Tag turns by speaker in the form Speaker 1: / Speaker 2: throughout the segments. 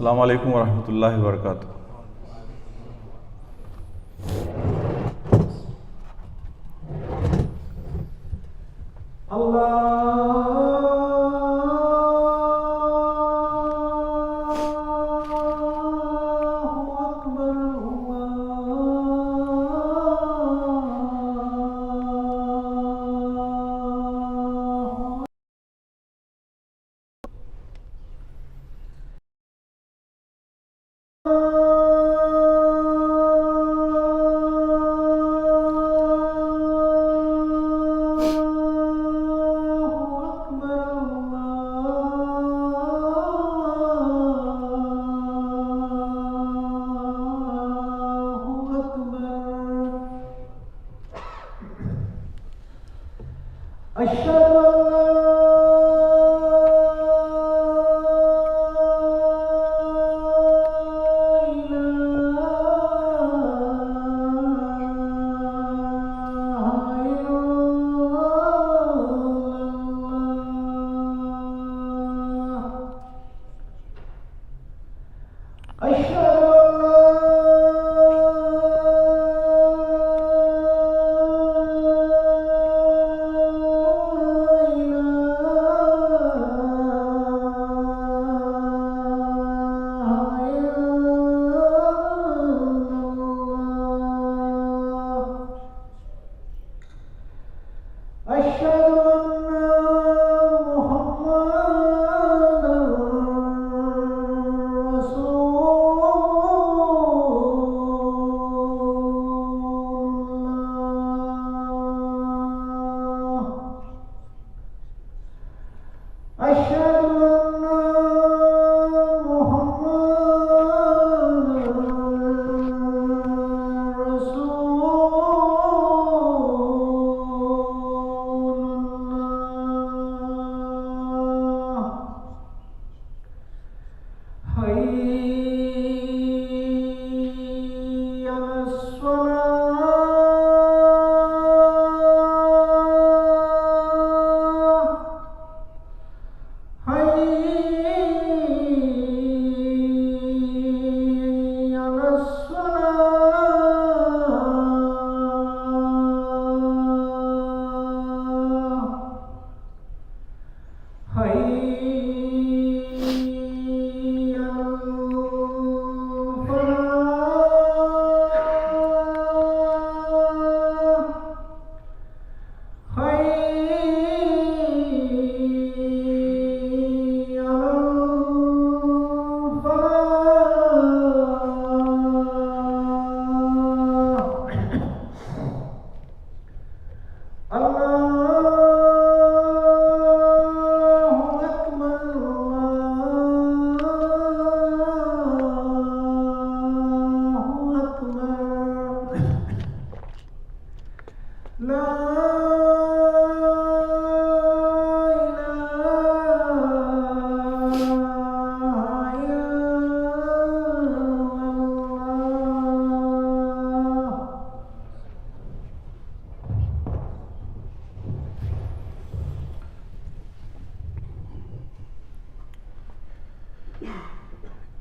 Speaker 1: अस्सलामु अलैकुम वरहमतुल्लाहि वबरकातुहू।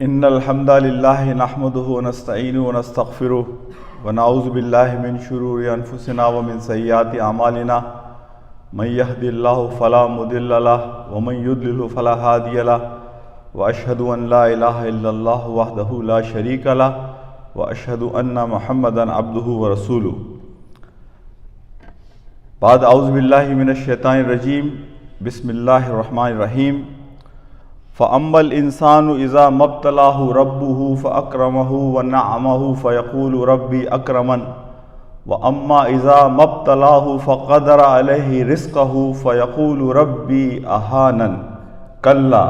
Speaker 1: इन्नल हम्दलिल्लाहि नहमदुहु व नस्तईनुहु व नस्तगफिरुहु व नऊज़ु बिल्लाहि मिन शुरूरि अनफुसिना व मिन सय्यिआति अमालिना मन यहदिल्लाहु फला मुदिल्ल लहु व मन युद्लिलहु फला हादिय लहु व अशहदु अन ला इलाहा इल्लल्लाह वहदहु ला शरीका लहु व अशहदु अन्ना मुहम्मदन अब्दुहु व रसूलुहु। बाद औज़ु बिल्लाहि मिनश शैतानिर रजीम बिस्मिल्लाहिर रहमानिर रहीम। फ़अम्मल इंसानु इज़ा मब्तलाहु रब्बुहु फ़अक्रमहु व नअमहु फ़यक़ूलु रब्बी अक्रमन व अम्मा इज़ा मब्तलाहु फ़क़दर अलैहि रिज़्क़हु फ़यक़ूलु रब्बी अहानन कल्ला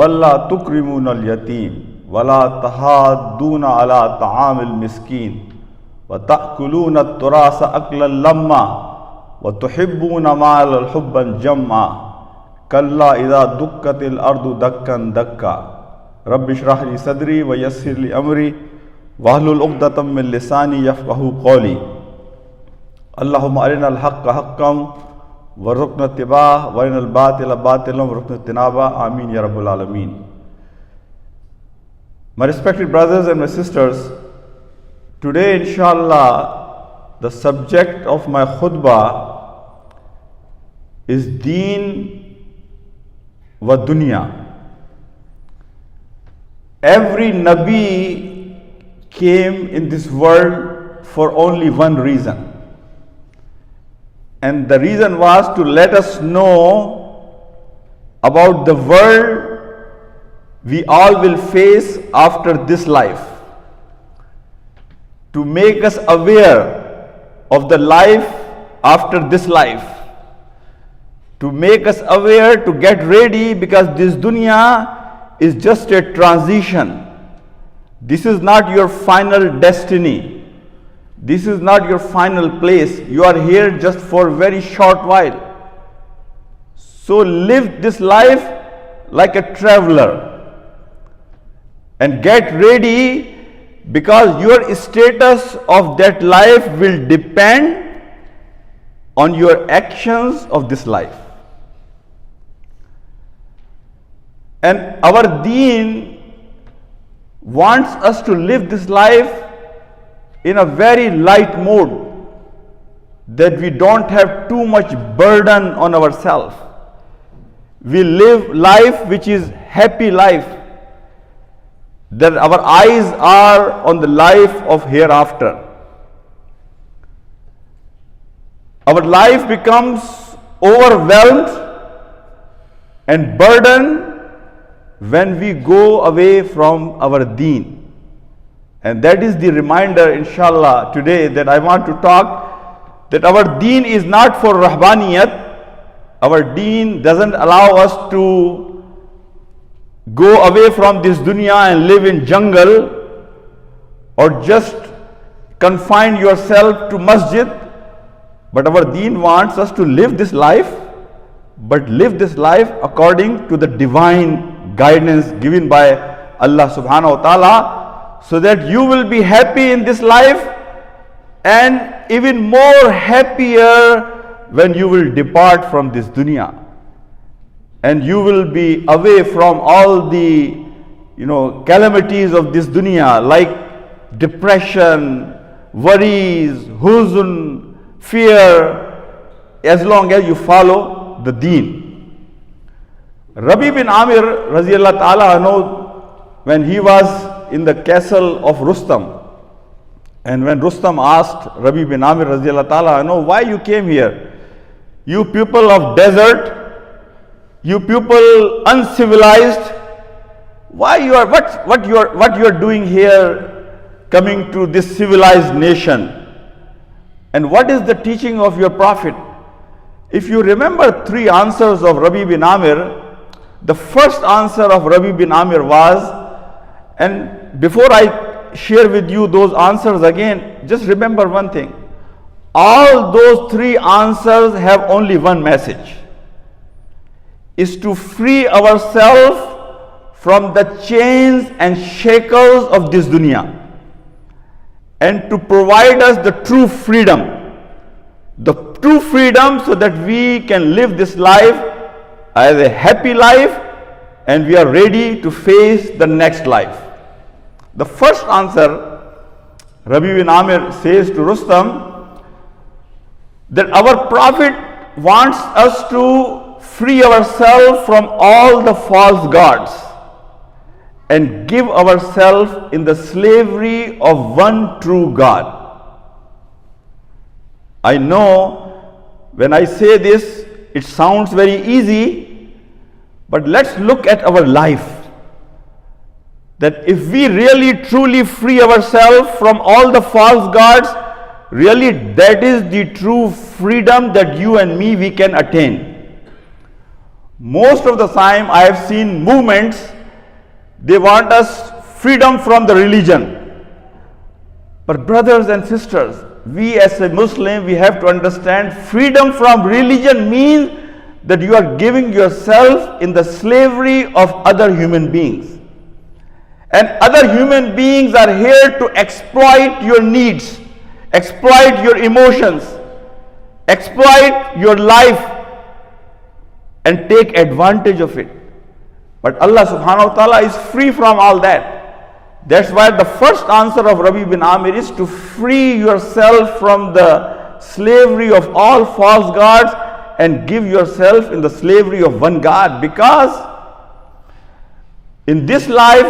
Speaker 1: बल ला तुक्रिमूनल यतीम वला तहाद्दून अला तआमिल मिस्कीन व तअकुलूनत तुरास अक्लन लम्मा व तुहिब्बून माल हुब्बन जम्मा कल्ला इज़ा दुक्कतिल अर्दु दक्कन दक्का रब्बि इश्रह ली सदरी व यस्सिर ली अमरी वहलुल उक़दतम मिन लिसानी यफ़क़हू क़ौली। अल्लाहुम्मा अरिनल हक़्क़ हक़्क़न वरज़ुक़ना इत्तिबाअह व अरिनल बातिल बातिलन वरज़ुक़ना इज्तनाबा। आमीन या रब्बुल आलमीन। फ़अम्मल इंसानु इज़ा मब्तलाहु रब्बुहु फ़अक्रमहु व नअमहु फ़यक़ूलु रब्बी अक्रमन व अम्मा इज़ा मब्तलाहु फ़क़दर अलैहि रिज़्क़हु फ़यक़ूलु रब्बी अहानन कल्ला बल ला तुक्रिमूनल यतीम वला तहाद्दून अला तआमिल मिस्कीन व तअकुलूनत तुरास अक्लन लम्मा व तुहिब्बून माल हुब्बन जम्मा कल्ला इज़ा दुक्कतिल अर्दु दक्कन दक्का रब्बि इश्रह ली सदरी व यस्सिर ली अमरी वहलुल उक़दतम मिन लिसानी यफ़क़हू क़ौली। अल्लाहुम्मा अरिनल हक़्क़ हक़्क़न वरज़ुक़ना इत्तिबाअह व अरिनल बातिल बातिलन वरज़ुक़ना इज्तनाबा। My respected brothers and my sisters, today inshallah the subject of my khutbah is Deen O Donya. Every Nabi came in this world for only one reason. And the reason was to let us know about the world we all will face after this life, to make us aware of the life after this life, to make us aware to get ready, because this dunya is just a transition. This is not your final destiny. This is not your final place. You are here just for a very short while. So live this life like a traveler and get ready, because your status of that life will depend on your actions of this life. And our Deen wants us to live this life in a very light mode, that we don't have too much burden on ourselves. We live life which is happy life, that our eyes are on the life of hereafter. Our life becomes overwhelmed and burdened when we go away from our Deen. And that is the reminder, inshallah, today that I want to talk, that our Deen is not for Rahbaniyat. Our Deen doesn't allow us to go away from this dunya and live in jungle, or just confine yourself to masjid. But our Deen wants us to live this life, but live this life according to the divine guidance given by Allah subhanahu wa ta'ala, so that you will be happy in this life and even more happier when you will depart from this dunya. And you will be away from all the calamities of this dunya, like depression, worries, huzn, fear, as long as you follow the Deen. Rabi bin Amir Raziyallahu Ta'ala anhu, when he was in the castle of Rustam, and when Rustam asked Rabi bin Amir Raziyallahu Ta'ala anhu, why you came here? You people of desert, you people uncivilized, why you are what you are doing here, coming to this civilized nation? And what is the teaching of your Prophet? If you remember three answers of Rabi bin Amir, the first answer of Rabi bin Amir was, and before I share with you those answers again, just remember one thing: all those three answers have only one message, is to free ourselves from the chains and shackles of this dunya, and to provide us the true freedom, so that we can live this life as a happy life, and we are ready to face the next life. The first answer, Rabi bin Amir says to Rustam, that our Prophet wants us to free ourselves from all the false gods and give ourselves in the slavery of one true God. I know when I say this, it sounds very easy, but let's look at our life. That if we really truly free ourselves from all the false gods, really that is the true freedom that you and me we can attain. Most of the time I have seen movements, they want us freedom from the religion. But brothers and sisters, we as a Muslim, we have to understand freedom from religion means that you are giving yourself in the slavery of other human beings. And other human beings are here to exploit your needs, exploit your emotions, exploit your life, and take advantage of it. But Allah subhanahu wa ta'ala is free from all that. That's why the first answer of Rabi bin Amir is to free yourself from the slavery of all false gods and give yourself in the slavery of one God. Because in this life,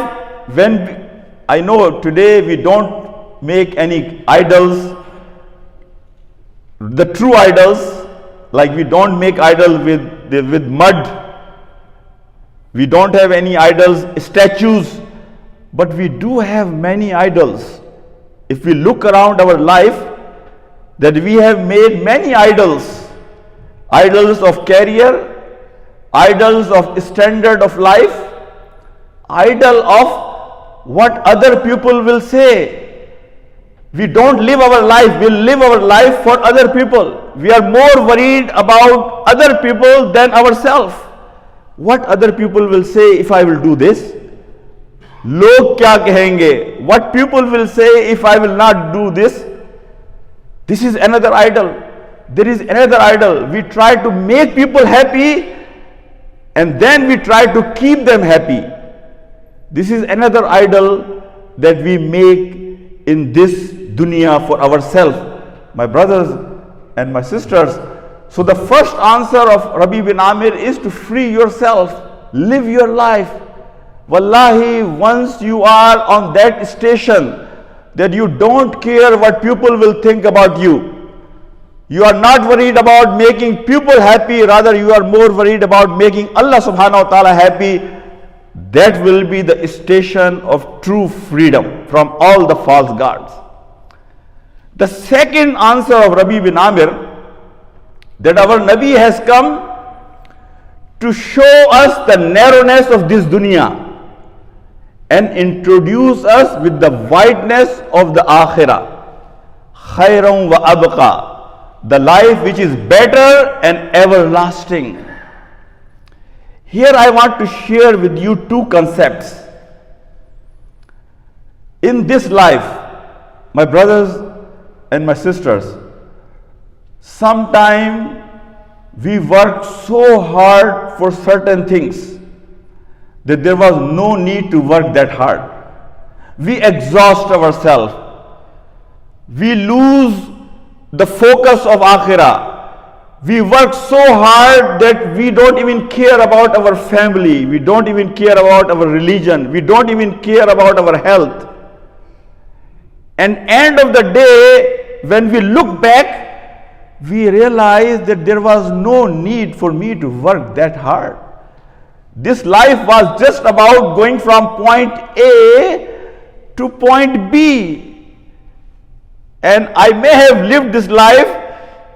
Speaker 1: I know today we don't make any idols, the true idols, like we don't make idols with mud. We don't have any idols, statues, but we do have many idols. If we look around our life, that we have made many idols. Idols of career, idols of standard of life, idol of what other people will say. We don't live our life, we live our life for other people. We are more worried about other people than ourselves. What other people will say if I will do this? Log kya kahenge? What people will say if I will not do this? This is another idol. There is another idol. We try to make people happy and then we try to keep them happy. This is another idol that we make in this dunya for ourselves. My brothers and my sisters, so the first answer of Rabi bin Amir is to free yourself, live your life. Wallahi, once you are on that station that you don't care what people will think about you, you are not worried about making people happy, rather you are more worried about making Allah subhanahu wa ta'ala happy, that will be the station of true freedom from all the false gods. The second answer of Rabi bin Amir, that our Nabi has come to show us the narrowness of this dunya and introduce us with the wideness of the akhirah. Khairan wa abqa, the life which is better and everlasting. Here I want to share with you two concepts. In this life, my brothers and my sisters, sometimes we work so hard for certain things that there was no need to work that hard. We exhaust ourselves. We lose the focus of akhirah. We work so hard that we don't even care about our family. We don't even care about our religion. We don't even care about our health. And end of the day, when we look back, we realize that there was no need for me to work that hard. This life was just about going from point A to point B. And I may have lived this life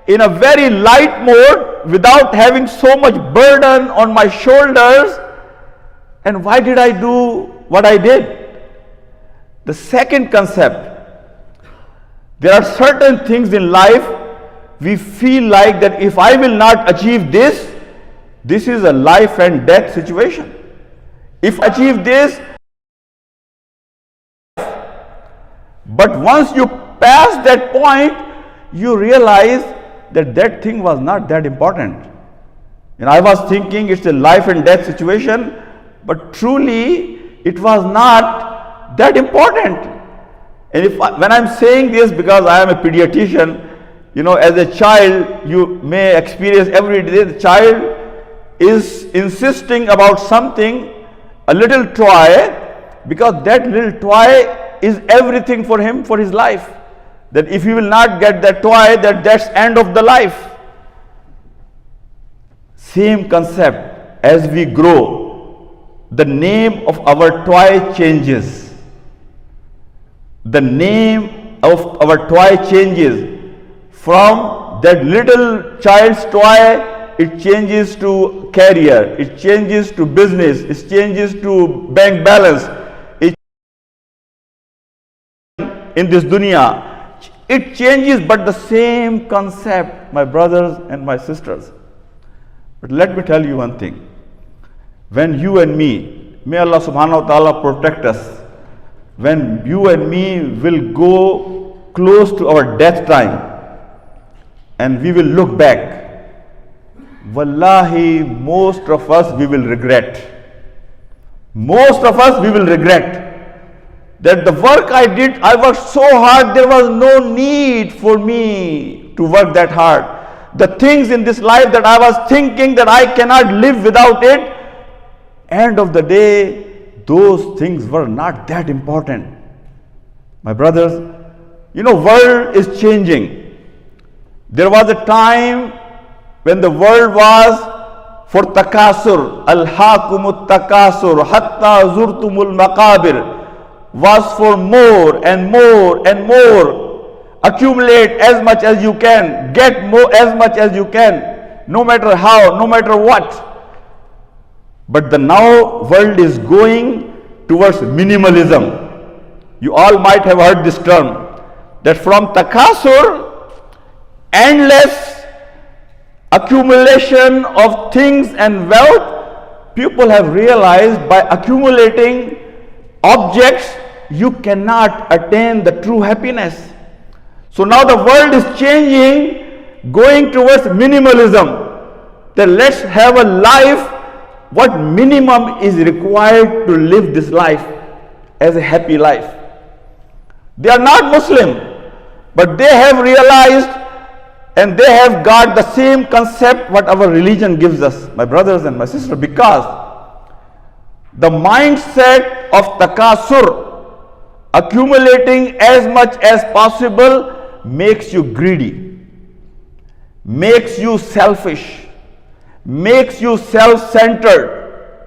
Speaker 1: in a very light mode without having so much burden on my shoulders. And why did I do what I did? The second concept, there are certain things in life we feel like that if I will not achieve this, this is a life and death situation. If I achieve this, but once you pass that point, you realize that that thing was not that important. And I was thinking it's a life and death situation, but truly it was not that important. And when I'm saying this, because I am a pediatrician, as a child, you may experience every day the child is insisting about something, a little toy, because that little toy is everything for him, for his life. That if he will not get that toy, that's end of the life. Same concept, as we grow, the name of our toy changes. The name of our toy changes. From that little child's toy, it changes to career, it changes to business, it changes to bank balance, it in this dunya. It changes, but the same concept, my brothers and my sisters. But let me tell you one thing. When you and me, may Allah subhanahu wa ta'ala protect us, when you and me will go close to our death time, and we will look back, wallahi, most of us we will regret. Most of us we will regret that the work I did, I worked so hard, there was no need for me to work that hard. The things in this life that I was thinking that I cannot live without it, end of the day, those things were not that important. My brothers, world is changing. There was a time when the world was for takasur, al-hakumut takasur, hatta zurtumul maqabir, was for more and more and more. Accumulate as much as you can, get more as much as you can, no matter how, no matter what. But the now world is going towards minimalism. You all might have heard this term, that from takasur, endless accumulation of things and wealth, people have realized by accumulating objects, you cannot attain the true happiness. So now the world is changing, going towards minimalism. That let's have a life, what minimum is required to live this life as a happy life. They are not Muslim, but they have realized and they have got the same concept what our religion gives us, my brothers and my sisters, because the mindset of takasur, accumulating as much as possible, makes you greedy, makes you selfish, makes you self-centered,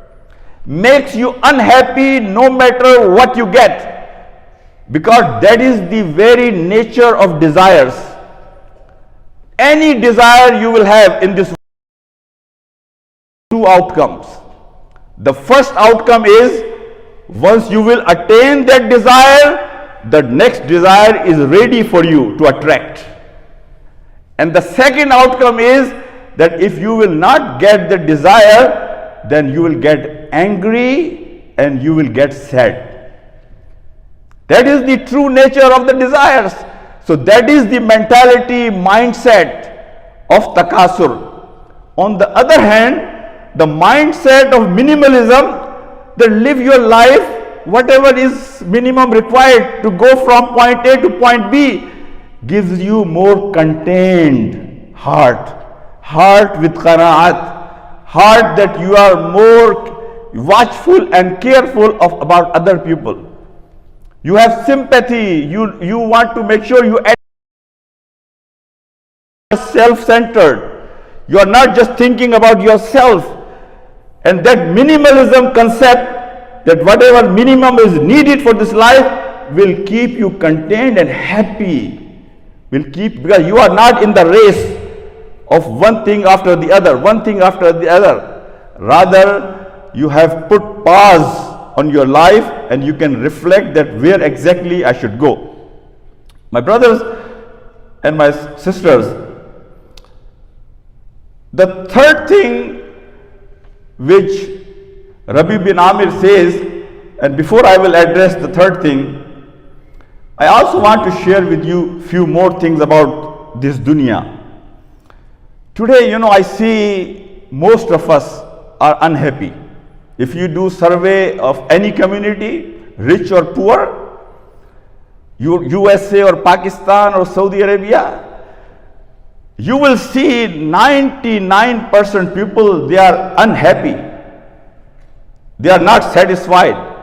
Speaker 1: makes you unhappy no matter what you get, because that is the very nature of desires. Any desire you will have in this world, two outcomes. The first outcome is, once you will attain that desire, the next desire is ready for you to attract. And the second outcome is that if you will not get the desire, then you will get angry and you will get sad. That is the true nature of the desires. So that is the mentality, mindset of takasur. On the other hand, the mindset of minimalism, that live your life whatever is minimum required to go from point A to point B, gives you more contained heart with qanaat, heart that you are more watchful and careful of about other people. You have sympathy, you want to make sure you are self-centered. You are not just thinking about yourself. And that minimalism concept, that whatever minimum is needed for this life, will keep you contained and happy. Because you are not in the race of one thing after the other, one thing after the other. Rather, you have put pause on your life and you can reflect that where exactly I should go. My brothers and my sisters, the third thing which Rabi bin Amir says, and before I will address the third thing, I also want to share with you few more things about this dunya. Today, I see most of us are unhappy. If you do survey of any community, rich or poor, USA or Pakistan or Saudi Arabia, you will see 99% people, they are unhappy. They are not satisfied.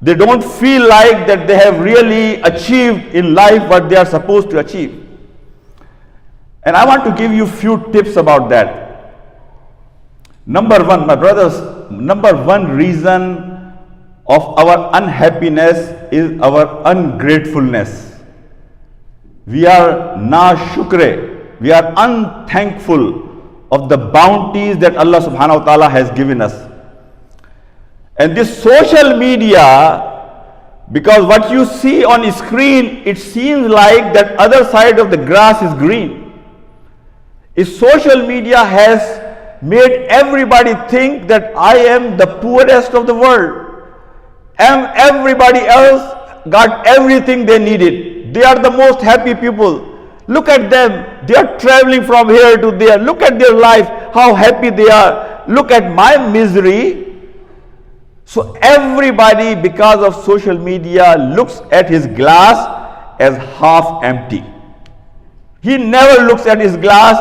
Speaker 1: They don't feel like that they have really achieved in life what they are supposed to achieve. And I want to give you few tips about that. Number one, my brothers, number one reason of our unhappiness is our ungratefulness. We are na shukre. We are unthankful of the bounties that Allah subhanahu wa ta'ala has given us. And this social media, because what you see on screen, it seems like that other side of the grass is green. If social media has made everybody think that I am the poorest of the world, and everybody else got everything they needed. They are the most happy people. Look at them. They are traveling from here to there. Look at their life, how happy they are. Look at my misery. So everybody, because of social media, looks at his glass as half empty. He never looks at his glass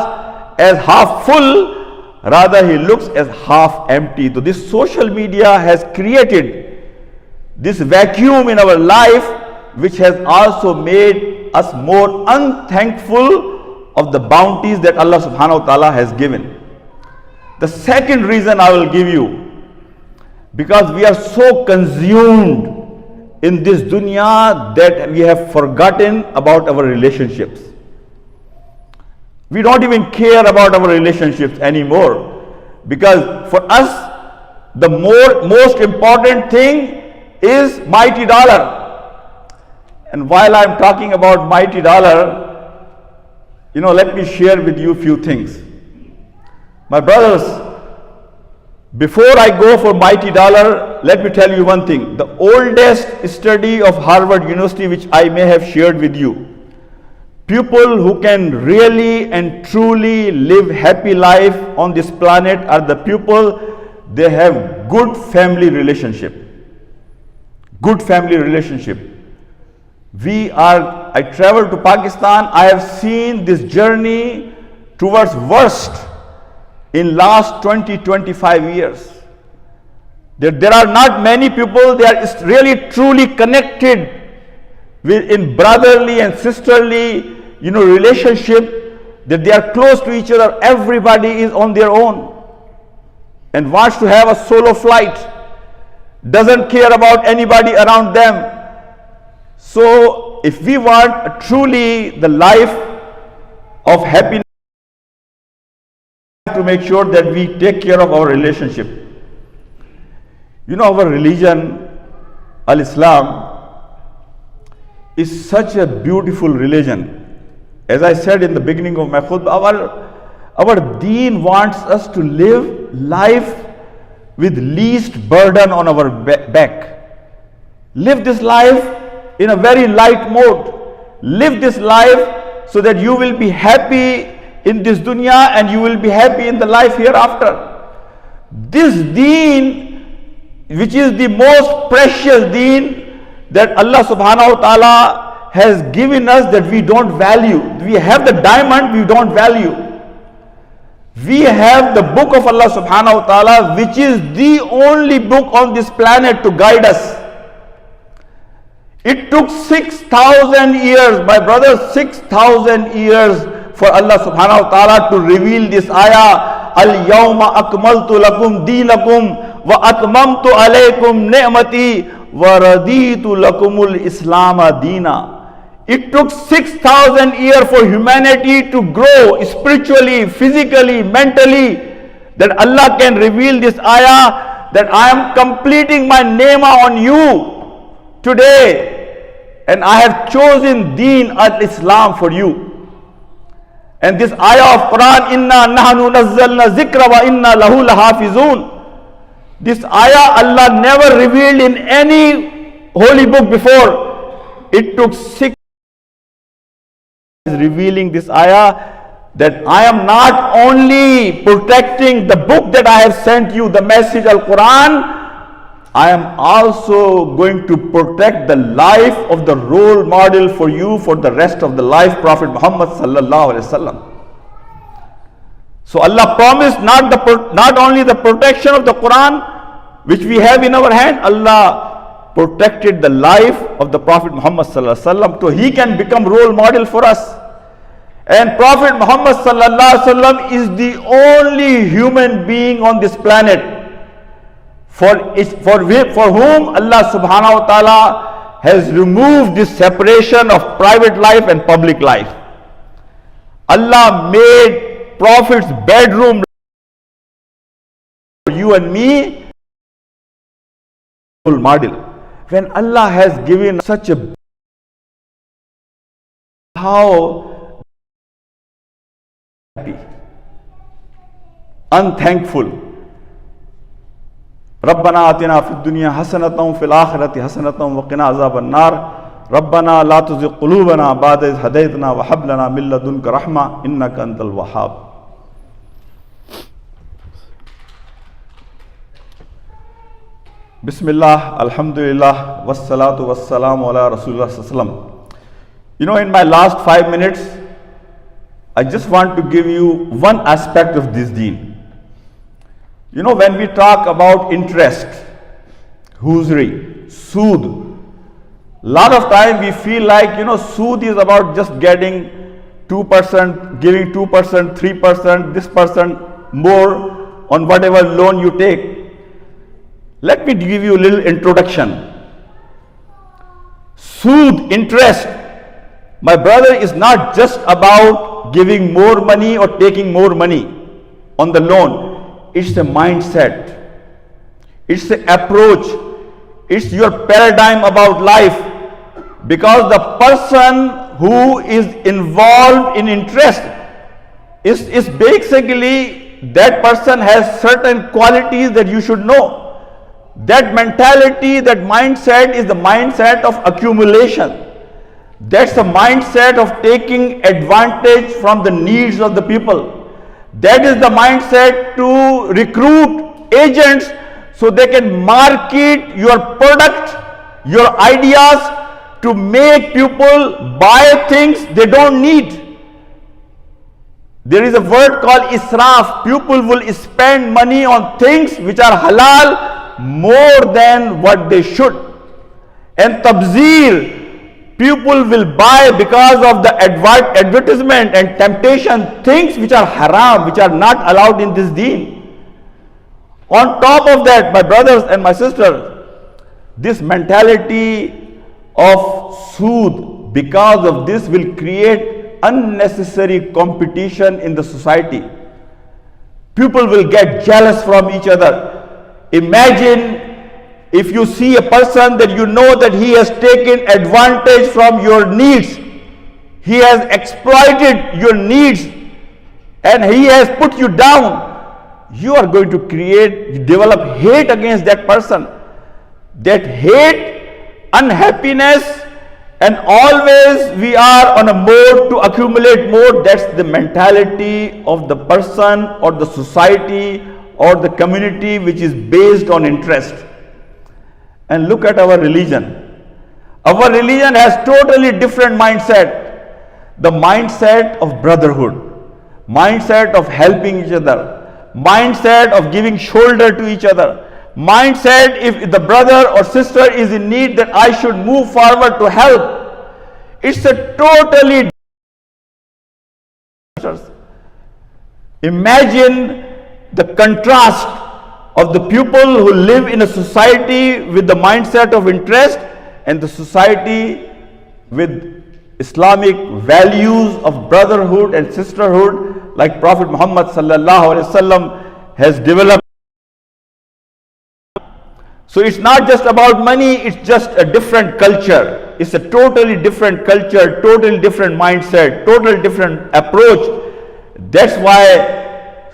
Speaker 1: as half full, rather he looks as half empty. So this social media has created this vacuum in our life, which has also made us more unthankful of the bounties that Allah subhanahu wa ta'ala has given. The second reason I will give you, because we are so consumed in this dunya that we have forgotten about our relationships. We don't even care about our relationships anymore, because for us the most important thing is mighty dollar. And while I'm talking about mighty dollar, let me share with you a few things. My brothers, before I go for mighty dollar, let me tell you one thing. The oldest study of Harvard University, which I may have shared with you, people who can really and truly live happy life on this planet are the people, they have good family relationship. Good family relationship. I traveled to Pakistan. I have seen this journey towards worst in last 20-25 years. There are not many people, they are really truly connected in brotherly and sisterly relationship, that they are close to each other. Everybody is on their own and wants to have a solo flight, doesn't care about anybody around them. So if we want truly the life of happiness, to make sure that we take care of our relationship. Our religion, Al-Islam, is such a beautiful religion. As I said in the beginning of my khutbah, our Deen wants us to live life with least burden on our back. Live this life in a very light mode. Live this life so that you will be happy in this dunya and you will be happy in the life hereafter. This Deen, which is the most precious Deen that Allah subhanahu wa ta'ala has given us, that we don't value. We have the diamond, we don't value. We have the book of Allah subhanahu wa ta'ala, which is the only book on this planet to guide us. It took 6,000 years, my brothers, 6,000 years for Allah subhanahu wa ta'ala to reveal this ayah. Al-yawma akmaltu lakum deenakum wa atmamtu alaykum ni'mati wa raditu lakumul islama deena. It took 6,000 years for humanity to grow spiritually, physically, mentally, that Allah can reveal this ayah, that I am completing my ni'mah on you today, and I have chosen Deen al-Islam for you. And this ayah of Quran, Inna nahnu nazzalna zikra wa inna lahu lahafizun. This ayah Allah never revealed in any holy book before. It took 6 revealing this ayah, that I am not only protecting the book that I have sent you, the message al-Quran, I am also going to protect the life of the role model for you for the rest of the life, Prophet Muhammad sallallahu alaihi wasallam. So Allah promised not only the protection of the Quran, which we have in our hand, Allah protected the life of the Prophet Muhammad sallallahu alaihi wasallam, so he can become role model for us. And Prophet Muhammad sallallahu alaihi wasallam is the only human being on this planet for whom Allah subhanahu wa ta'ala has removed this separation of private life and public life. Allah made Prophet's bedroom for you and me model. When Allah has given such a happy, unthankful. ربنا آتنا في الدنيا حسنة وفي الآخرة حسنة وقنا عذاب النار ربنا لا تزغ قلوبنا بعد إذ هديتنا وهب لنا من لدنك رحمة إنك أنت الوهاب. Bismillah, Alhamdulillah, Wassalatu Wassalamu ala Rasulullah Sallam. In my last 5 minutes, I just want to give you one aspect of this deen. When we talk about interest, huzri, sood, lot of time we feel like, sood is about just getting 2%, giving 2%, 3%, this percent more on whatever loan you take. Let me give you a little introduction. Sood, interest, my brother, is not just about giving more money or taking more money on the loan. It's a mindset. It's an approach. It's your paradigm about life. Because the person who is involved in interest is basically, that person has certain qualities that you should know. That mentality, that mindset is the mindset of accumulation. That's the mindset of taking advantage from the needs of the people. That is the mindset to recruit agents so they can market your product, your ideas, to make people buy things they don't need. There is a word called israf. People will spend money on things which are halal more than what they should. And tabzir, people will buy because of the advertisement and temptation things which are haram, which are not allowed in this deen. On top of that, my brothers and my sisters, this mentality of sood, because of this, will create unnecessary competition in the society. People will get jealous from each other. Imagine if you see a person that you know that he has taken advantage from your needs, he has exploited your needs, and he has put you down, you are going to develop hate against that person. That hate, unhappiness, and always we are on a mode to accumulate more. That's the mentality of the person or the society or the community which is based on interest. And look at our religion. Our religion has totally different mindset. The mindset of brotherhood, mindset of helping each other, mindset of giving shoulder to each other, mindset if the brother or sister is in need that I should move forward to help. It's a totally different. Imagine the contrast of the people who live in a society with the mindset of interest and the society with Islamic values of brotherhood and sisterhood, like Prophet Muhammad sallallahu alaihi wasallam has developed. So it's not just about money, it's just a different culture. It's a totally different culture, totally different mindset, totally different approach. That's why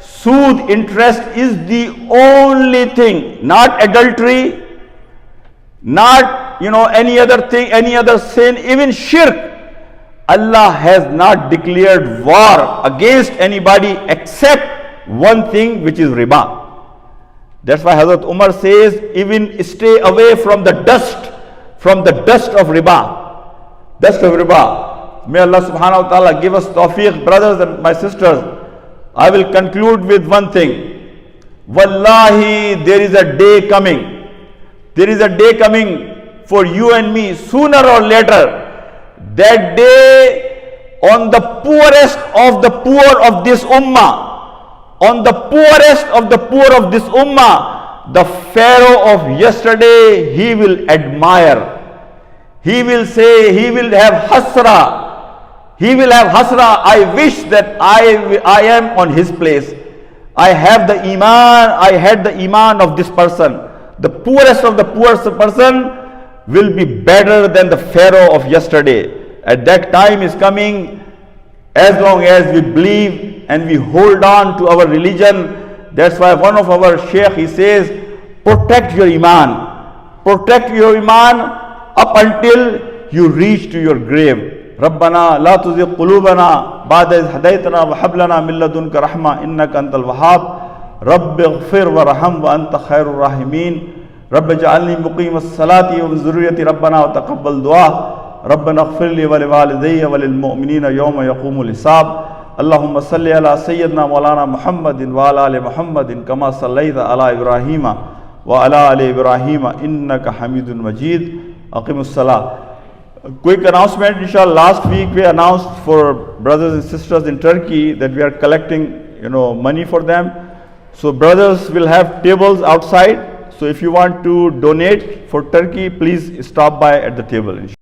Speaker 1: sood, interest, is the only thing, not adultery, not any other thing, any other sin, even shirk. Allah has not declared war against anybody except one thing, which is riba. That's why Hazrat Umar says, even stay away from the dust of riba. Dust of riba. May Allah subhanahu wa ta'ala give us tawfiq, brothers and my sisters. I will conclude with one thing. Wallahi, there is a day coming. There is a day coming for you and me, sooner or later. That day, on the poorest of the poor of this ummah, on the poorest of the poor of this ummah, the Pharaoh of yesterday, he will admire. He will say, he will have hasra. He will have hasra. I wish that I am on his place. I have the iman, I had the iman of this person. The poorest of the poorest person will be better than the Pharaoh of yesterday. At that time is coming, as long as we believe and we hold on to our religion. That's why one of our sheikh, he says, protect your iman. Protect your iman up until you reach to your grave. ربنا لا تزغ قلوبنا بعد إذ هديتنا وهب لنا من لدنك رحمة إنك أنت الوهاب رب اغفر وارحم وأنت خير الراحمين रब्ब जअलनी मुक़ीमस्सलाति व ज़ुर्रियती रब्बना व तक़ब्बल दुआ रब्बना इग़फ़िरली व लिवालिदैया व लिलमुअमिनीना यौम यक़ूमुल हिसाब अल्लाहुम्मा सल्लि अला सय्यिदना मौलाना मुहम्मदिन व अला आलि मुहम्मदिन कमा सल्लैता अला इब्राहीम व अला आलि इब्राहीम इन्नका हमीदुन मजीद अक़िमुस्सलाह. Quick announcement, inshallah. Last week we announced for brothers and sisters in Turkey that we are collecting, money for them. So brothers will have tables outside. So if you want to donate for Turkey, please stop by at the table.